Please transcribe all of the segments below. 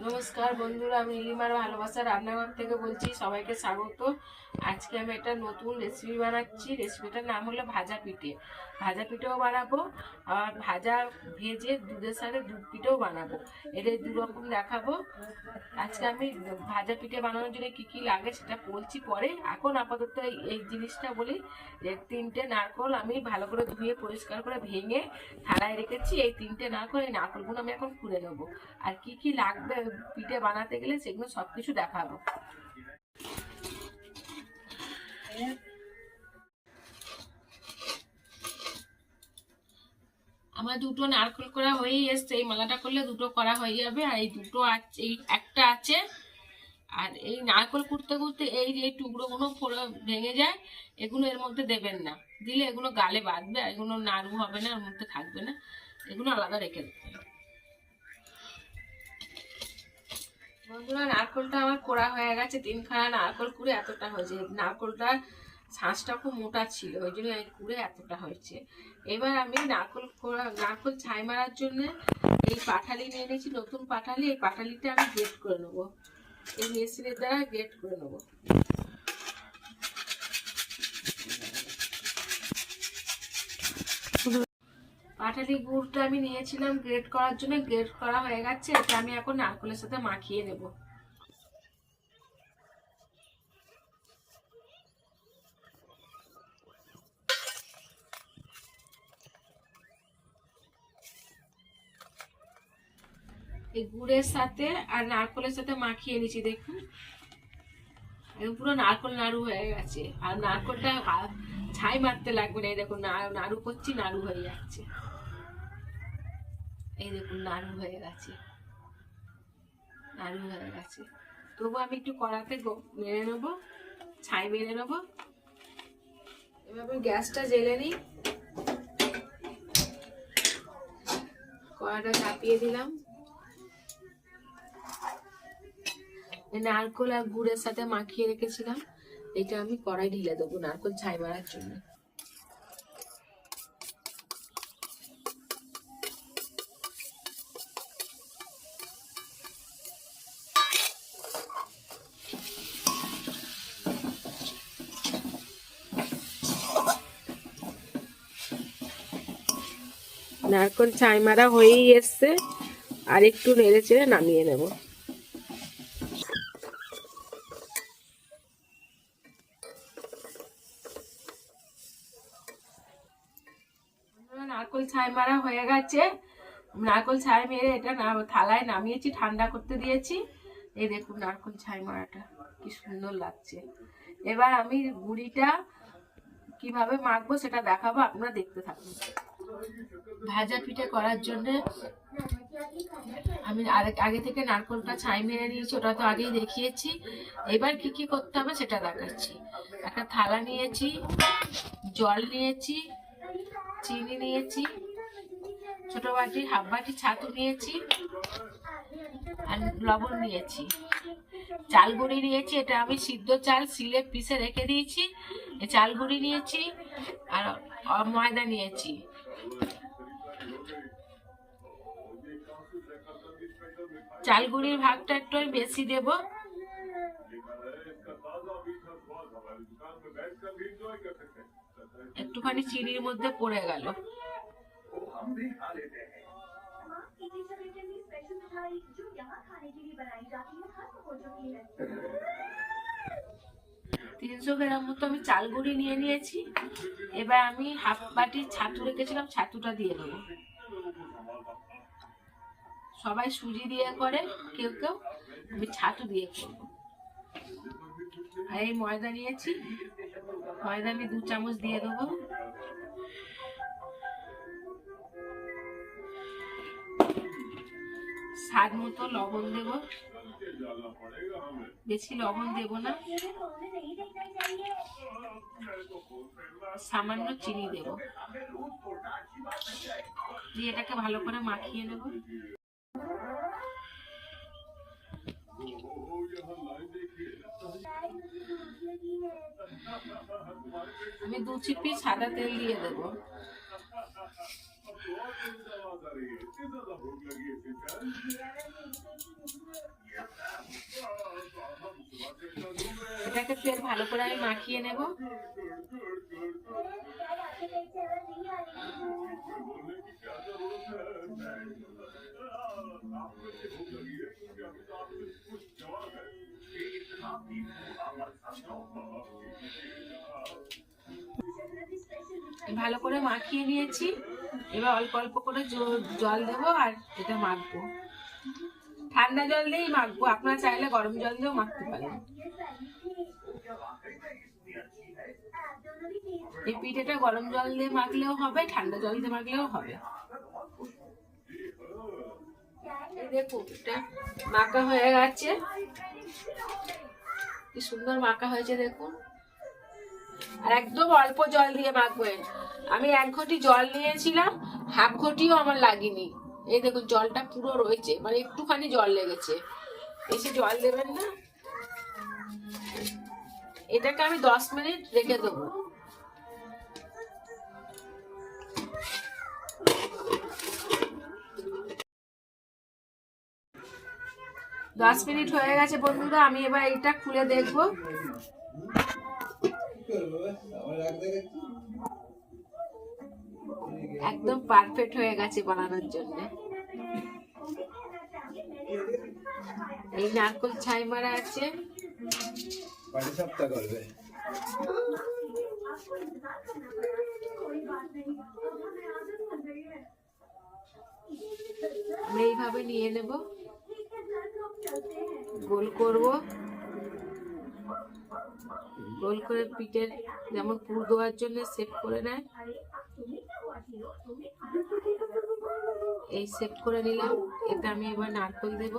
নমস্কার বন্ধুরা, আমি নীলিমার ভালোবাসার রান্নাঘর থেকে বলছি। সবাইকে স্বাগত। আজকে আমি একটা নতুন রেসিপি বানাচ্ছি। রেসিপিটার নাম হলো ভাজা পিঠে। ভাজা পিঠেও বানাবো, আর ভাজা ভেজে দুধের সাথে দুধ পিঠেও বানাবো। এদের দুরকম দেখাবো। আজকে আমি ভাজা পিঠে বানানোর জন্য কী কী লাগে সেটা বলছি পরে। এখন আপাতত এই জিনিসটা বলি যে 3টে নারকোল আমি ভালো করে ধুয়ে পরিষ্কার করে ভেঙে থালায় রেখেছি। এই 3টে নারকোল, এই নারকোলগুলো আমি এখন খুলে নেবো। আর কি কি লাগবে পিঠে বানাতে গেলে সেগুলো সবকিছু দেখাবো। আমার দুটো নারকেল করা হয়েই এসছে। এই মালাটা করলে দুটো করা হয়ে যাবে। আর এই দুটো আছে, এই একটা আছে। আর এই নারকেল কুড়তে কুড়তে এই যে টুকরোগুলো ভেঙে যায়, এগুলো এর মধ্যে দেবেন না। দিলে এগুলো গালে বাঁধবে, আর এগুলো নাড়ু হবে না, ওর মধ্যে থাকবে না। এগুলো আলাদা রেখে দেবে। বন্ধুরা, নারকেলটা আমার কোড়া হয়ে গেছে। 3খানা নারকেল কুড়ে এতটা হয়েছে। নারকেলটার শাঁসটা খুব মোটা ছিল, ওই জন্য এই কুড়ে এতটা হয়েছে। এবার আমি নারকেল ছাই মারার জন্য এই পাটালি নিয়ে নিয়েছি, নতুন পাটালি। এই পাটালিটা আমি গ্রেট করে নেবো, এই মেশিনের দ্বারা গ্রেট করে নেবো। পাটালি গুড়টা আমি নিয়েছিলাম গ্রেট করার জন্য, গ্রেট করা হয়ে গেছে। এটা আমি এখন নারকেলের সাথে মাখিয়ে নেব। এই গুড়ের সাথে আর নারকেলের সাথে মাখিয়ে নিচ্ছি। দেখুন, পুরো নারকেল নাড়ু হয়ে গেছে। আর নারকেলটা ছাই মারতে লাগবে না। এই দেখুন, নাড়ু করছি, নাড়ু হয়ে যাচ্ছে। এই দেখুন, নাড়ু হয়ে গেছে, নাড়ু হয়ে গেছে। তবু আমি একটু কড়াতে মেরে নেবো, ছাই মেরে নেবো। এভাবে গ্যাসটা জ্বেলে নিই, কড়াটা চাপিয়ে দিলাম। নারকেল আর গুড়ের সাথে মাখিয়ে রেখেছিলাম, এটা আমি কড়াই ঢেলে দেবো নারকেল ছাই মারার জন্য। নারকেল ছাই মারা হয়েই এসছে, আর একটু নেড়ে চেড়ে নামিয়ে নেব। নারকেল ছাই মারা হয়ে গেছে। নারকেল ছাই মেরে এটা থালায় নামিয়েছি, ঠান্ডা করতে দিয়েছি। এই দেখুন, নারকেল ছাই মারাটা কি সুন্দর লাগছে। এবার আমি গুড়িটা কিভাবে মাখবো সেটা দেখাবো, আপনারা দেখতে থাকুন। ভাজা পিঠে করার জন্য আমি আগে থেকে নারকেলটা ছাই মেরে নিয়েছি, ওটা তো আগেই দেখিয়েছি। এবার কি কি করতে হবে সেটা দেখাচ্ছি। একটা থালা নিয়েছি, জল নিয়েছি, চিনি নিয়েছি, ছোট বাটি হাফ বাটি ছাতু নিয়েছি, আর লবণ নিয়েছি, চাল গুঁড়ি নিয়েছি। এটা আমি সিদ্ধ চাল শিলে পিষে রেখে দিয়েছি। চাল গুঁড়ি নিয়েছি, আর ময়দা নিয়েছি। চাল গুঁড়ির ভাগটা একটু আমি বেশি দেব। একটুখানি চিনির মধ্যে পড়ে গেল। 300 গ্রাম মতো আমি চাল গুঁড়ি নিয়ে নিয়েছি। এবার আমি হাফ বাটি ছাতু রেখেছিলাম, ছাতুটা দিয়ে দেবো। সবাই সুজি দিয়ে করে, কেউ কেউ, আমি ছাতু দিয়ে করব। আর এই ময়দা নিয়েছি, ময়দা আমি 2 চামচ দিয়ে দেবো। স্বাদ মতো লবণ দেব, বেশি লবণ দেব না। সামান্য চিনি দেব, দিয়ে এটাকে ভালো করে মাখিয়ে নেব। আমি 2 চিপি সাদা তেল দিয়ে দেবো। ভালো করে আমি মাখিয়ে নেব। ভালো করে মাখিয়ে নিয়েছি। এবার অল্প অল্প করে জল দেবো আর এটা মাখবো। ঠান্ডা জল দিয়েই মাখবো, আপনারা চাইলে গরম জল দিয়েও মাখতে পারেন। এই পিঠেটা গরম জল দিয়ে মাখলেও হবে, ঠান্ডা জল দিয়ে মাখলেও হবে। দেখুন এটা মাখা হয়ে গেছে, কি সুন্দর মাখা হয়েছে দেখুন। আর একদম অল্প জল দিয়ে মাখবেন। আমি 1 ঘটি জল নিয়েছিলাম, হাফ ঘটিও আমার লাগেনি। এই দেখুন জলটা পুরো রয়েছে, মানে একটুখানি জল লেগেছে। বেশি জল দেবেন না। এটাকে আমি 10 মিনিট রেখে দেবো। দশ মিনিট হয়ে গেছে বন্ধুরা, আমি এবার এটা খুলে দেখবো। একদম পারফেক্ট হয়ে গেছে বানানোর জন্য। এই নারকেল ছাই মারা আছে। আমি এইভাবে নিয়ে নেব, গোল করব, গোল করে পিঠের যেমন পুর দেওয়ার জন্য সেট করে নেয়, এই সেট করে নিলাম। এটা আমি এবার নারকেল দেব।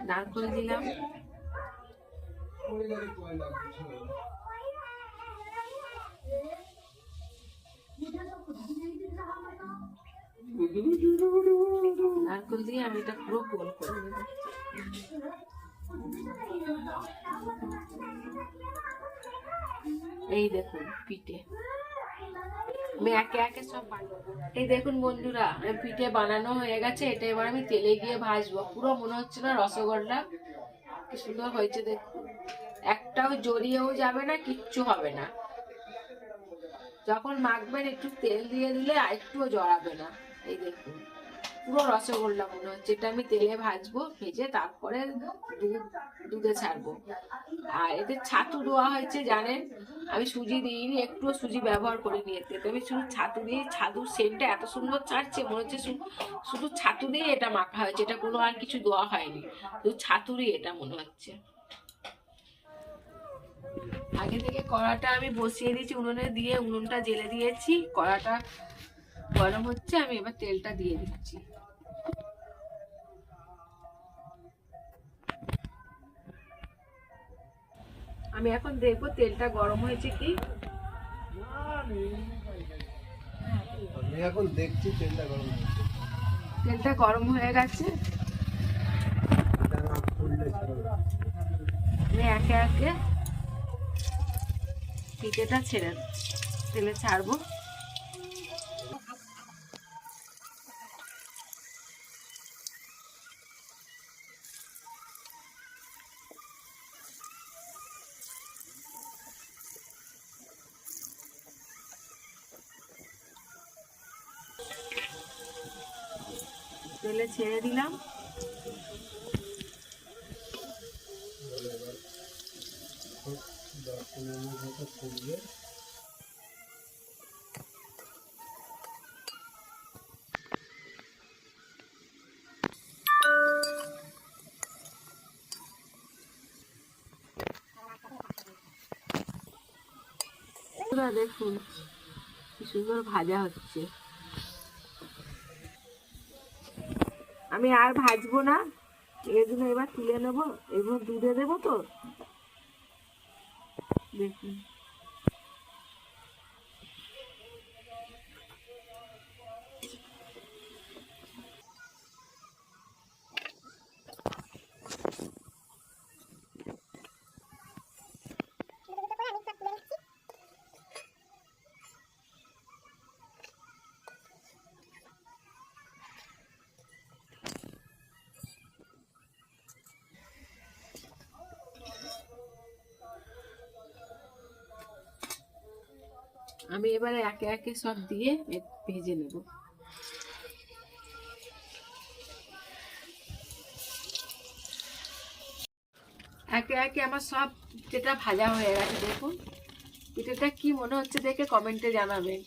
নারকেল দিলাম, নারকেল দিয়ে আমি এটা পুরো গোল করে নেব। এই দেখুন পিঠে আমি একে একে সব বানাবো। এই দেখুন বন্ধুরা, পিঠে বানানো হয়ে গেছে। এটা এবার আমি তেলে গিয়ে ভাজবো। পুরো মনে হচ্ছে না রসগোল্লা, কি সুন্দর হয়েছে দেখুন। একটাও জড়িয়েও যাবে না, কিচ্ছু হবে না। যখন মাখবেন একটু তেল দিয়ে দিলে আর একটুও জড়াবে না। এই দেখুন পুরো রসগোল্লা মনে হচ্ছে। এটা আমি তেলে ভাজবো, ভেজে তারপরে দুধে ছাড়বো। আর এতে ছাতু দেওয়া হয়েছে জানেন, আমি সুজি দিইনি, একটুও সুজি ব্যবহার করিনি এতে। আমি শুধু ছাতু দিয়ে, ছাতুর সেন্টটা এত সুন্দর ছাড়ছে, মনে হচ্ছে শুধু ছাতু দিয়ে এটা মাখা হয়েছে। এটা কোনো আর কিছু দেওয়া হয়নি, শুধু ছাতুরই এটা মনে হচ্ছে। আগে থেকে কড়াটা আমি বসিয়ে দিয়েছি উনুনে, দিয়ে উনুনটা জ্বেলে দিয়েছি। কড়াটা গরম হচ্ছে, আমি এবার তেলটা দিয়ে দিচ্ছি। আমি এখন দেখবো তেলটা গরম হয়েছে কি। আমি এখন দেখছি তেলটা গরম হয়েছে। তেলটা গরম হয়ে গেছে, আমি একে একে পিঠেটা ছেড়ে তেলে ছাড়বো। তেলে ছেড়ে দিলাম। দেখুন কি সুন্দর ভাজা হচ্ছে। আমি আর ভাজবো না, এগুলো এবার তুলে নেবো। এগুলো দুধে দেবো তো, দেখুন আমি এবারে একে একে সব দিয়ে ভেজে নেব। একে একে আমার সব পিঠেটা ভাজা হয়ে গেছে। দেখুন পিঠেটা কি মনে হচ্ছে দেখে কমেন্টে জানাবেন।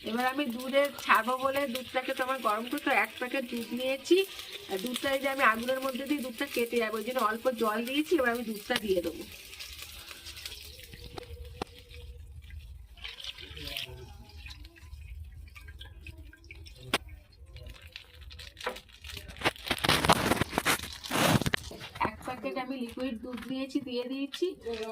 এবার আমি দুধে ছাড়বো বলে দুধটাকে তো আমার গরম করতে 1 প্যাকেট দুধ নিয়েছি। আর দুধটা যে আমি আগুনের মধ্যে দিয়ে দুধটা কেটে যাবে, ওই জন্য অল্প জল দিয়েছি। এবার আমি দুধটা দিয়ে দেবো। আমি লিকুইড দুধ নিয়েছি, দিয়ে দিয়েছি।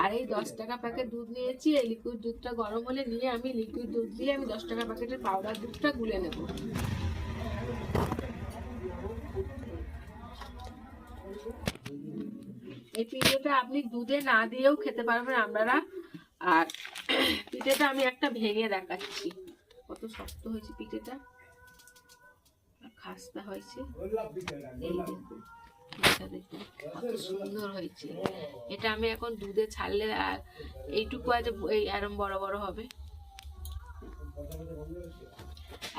আর এই 10 টাকা প্যাকেট দুধ নিয়েছি। এই লিকুইড দুধটা গরম হলে নিয়ে আমি লিকুইড দুধ দিয়ে আমি 10 টাকা প্যাকেটের পাউডার দুধটা গুলে নেব। এই পিঠেটা আপনি দুধে না দিয়েও খেতে পারবেন আপনারা। আর পিঠেটা আমি একটা ভেঙে দেখাচ্ছি, কত শক্ত হয়েছে পিঠেটা, খাস্তা হয়েছে। এই দেখুন দেখুন কত সুন্দর হয়েছে। এটা আমি এখন দুধে ছাড়লে আর এইটুকু আছে, এই এরম বড় বড় হবে।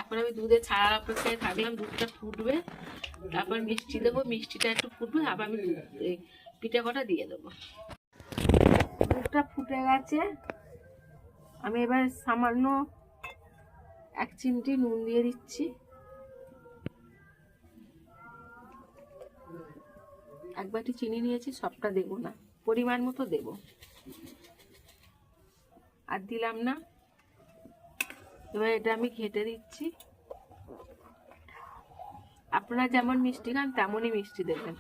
এখন আমি দুধে ছাড়ার অপেক্ষায় থাকলাম, দুধটা ফুটবে, তারপর মিষ্টি দেবো। মিষ্টিটা একটু ফুটবে, আবার আমি পিঠে কটা দিয়ে দেবো। দুধটা ফুটে গেছে, আমি এবার সামান্য 1 চিমটি নুন দিয়ে দিচ্ছি। 1 বাটি চিনি নিয়েছি, সবটা দেবো না, পরিমাণ মতো দেব, আর দিলাম না। এবার এটা আমি ঘেটে দিচ্ছি। আপনারা যেমন মিষ্টি খান তেমনই মিষ্টি দেবেন।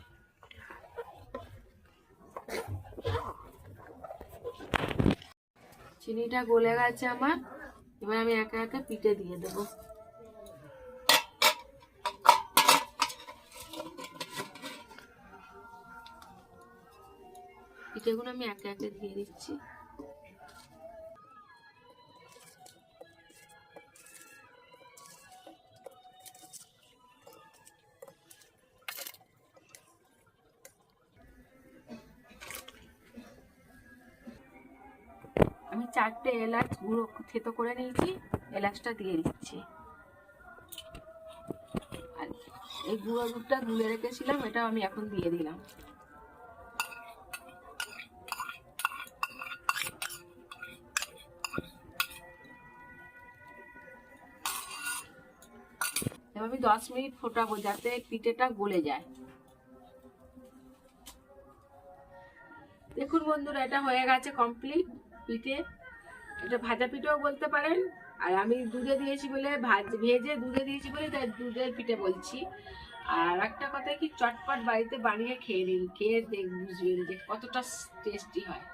চিনিটা গলে গেছে আমার, এবার আমি একা একা পিঠে দিয়ে দেবো। পিঠেগুলো আমি একে একে দিয়ে দিচ্ছি। আমি 4টে এলাচ গুঁড়ো থেতো করে নিয়েছি, এলাচটা দিয়ে দিচ্ছি। আর এই গুঁড়ো দুধটা গুলে রেখেছিলাম, এটা আমি এখন দিয়ে দিলাম। এবার আমি 10 মিনিট ফোটাবো যাতে পিঠেটা গলে যায়। দেখুন বন্ধুরা, এটা হয়ে গেছে কমপ্লিট পিঠে। এটা ভাজা পিঠেও বলতে পারেন। আর আমি দুধে দিয়েছি বলে ভেজে দুধে দিয়েছি বলে তাই দুধের পিঠে বলছি। আর একটা কথা কি, চটপট বাড়িতে বানিয়ে খেয়ে নিন, খেয়ে বুঝবেন যে কতটা টেস্টি হয়।